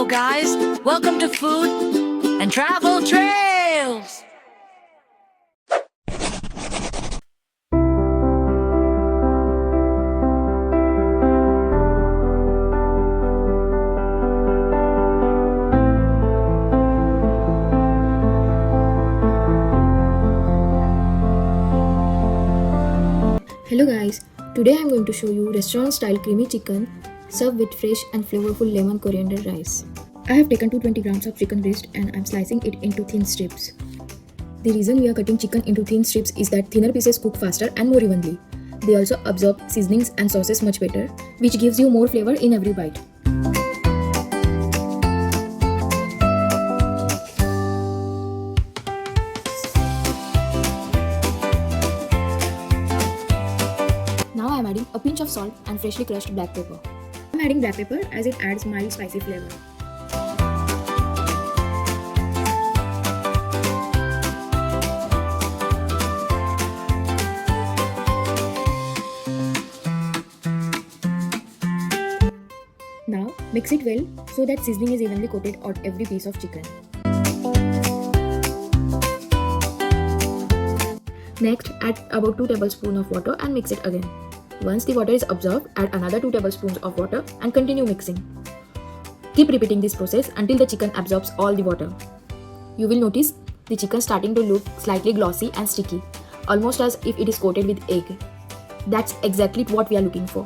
guys, welcome to Food and Travel Trails. Hello guys, today I am going to show you restaurant style creamy chicken served with fresh and flavorful lemon coriander rice. I have taken 220 grams of chicken breast and I am slicing it into thin strips. The reason we are cutting chicken into thin strips is that thinner pieces cook faster and more evenly. They also absorb seasonings and sauces much better, which gives you more flavor in every bite. Now I am adding a pinch of salt and freshly crushed black pepper. I am adding black pepper as it adds mild spicy flavor. Now mix it well so that seasoning is evenly coated on every piece of chicken. Next, add about 2 tablespoons of water and mix it again. Once the water is absorbed, add another 2 tablespoons of water and continue mixing. Keep repeating this process until the chicken absorbs all the water. You will notice the chicken starting to look slightly glossy and sticky, almost as if it is coated with egg. That's exactly what we are looking for.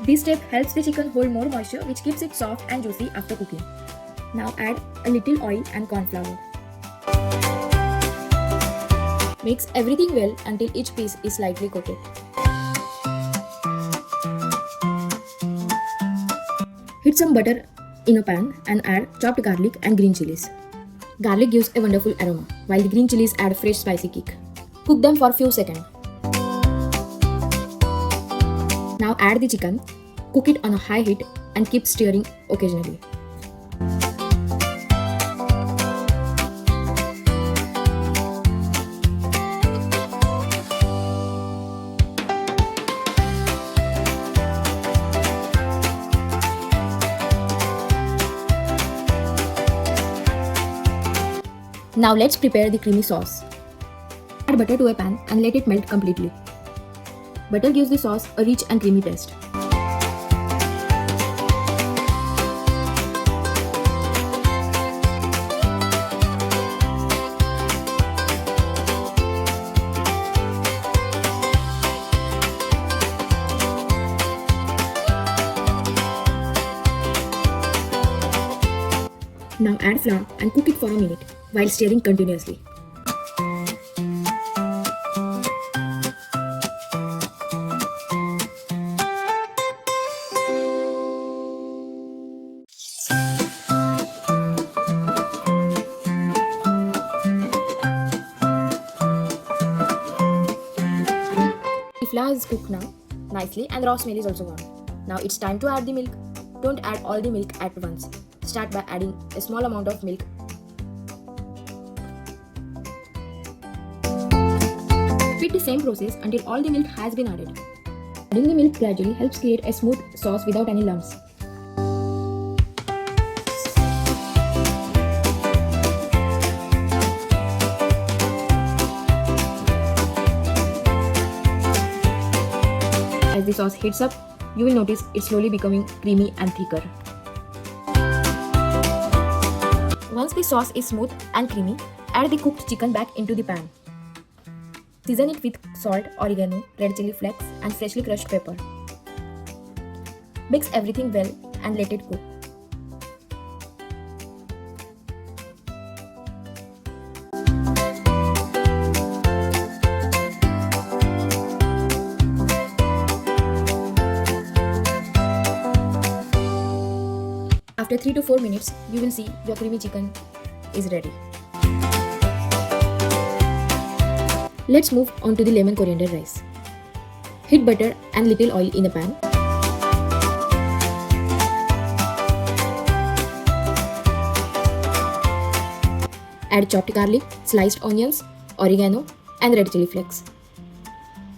This step helps the chicken hold more moisture, which keeps it soft and juicy after cooking. Now add a little oil and corn flour. Mix everything well until each piece is slightly coated. Heat some butter in a pan and add chopped garlic and green chilies. Garlic gives a wonderful aroma, while the green chilies add a fresh spicy kick. Cook them for a few seconds. Now add the chicken, cook it on a high heat and keep stirring occasionally. Now let's prepare the creamy sauce. Add butter to a pan and let it melt completely. Butter gives the sauce a rich and creamy taste. Now add flour and cook it for a minute while stirring continuously. The flour is cooked now nicely and raw smell is also gone. Now it's time to add the milk. Don't add all the milk at once. Start by adding a small amount of milk. Repeat the same process until all the milk has been added. Adding the milk gradually helps create a smooth sauce without any lumps. As the sauce heats up, you will notice it's slowly becoming creamy and thicker. Once the sauce is smooth and creamy, add the cooked chicken back into the pan. Season it with salt, oregano, red chilli flakes and freshly crushed pepper. Mix everything well and let it cook. After 3 to 4 minutes, you will see your creamy chicken is ready. Let's move on to the lemon coriander rice. Heat butter and little oil in a pan. Add chopped garlic, sliced onions, oregano and red chilli flakes.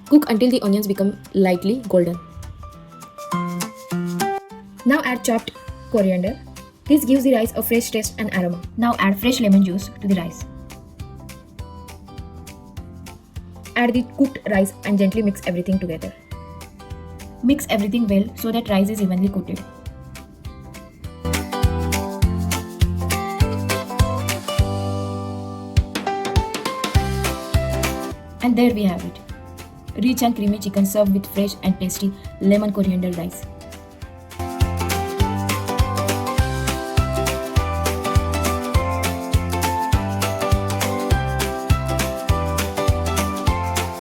Cook until the onions become lightly golden. Now add chopped coriander, This gives the rice a fresh taste and aroma. Now add fresh lemon juice to the rice. Add the cooked rice and gently mix everything together. Mix everything well so that rice is evenly coated. And there we have it. Rich and creamy chicken served with fresh and tasty lemon coriander rice.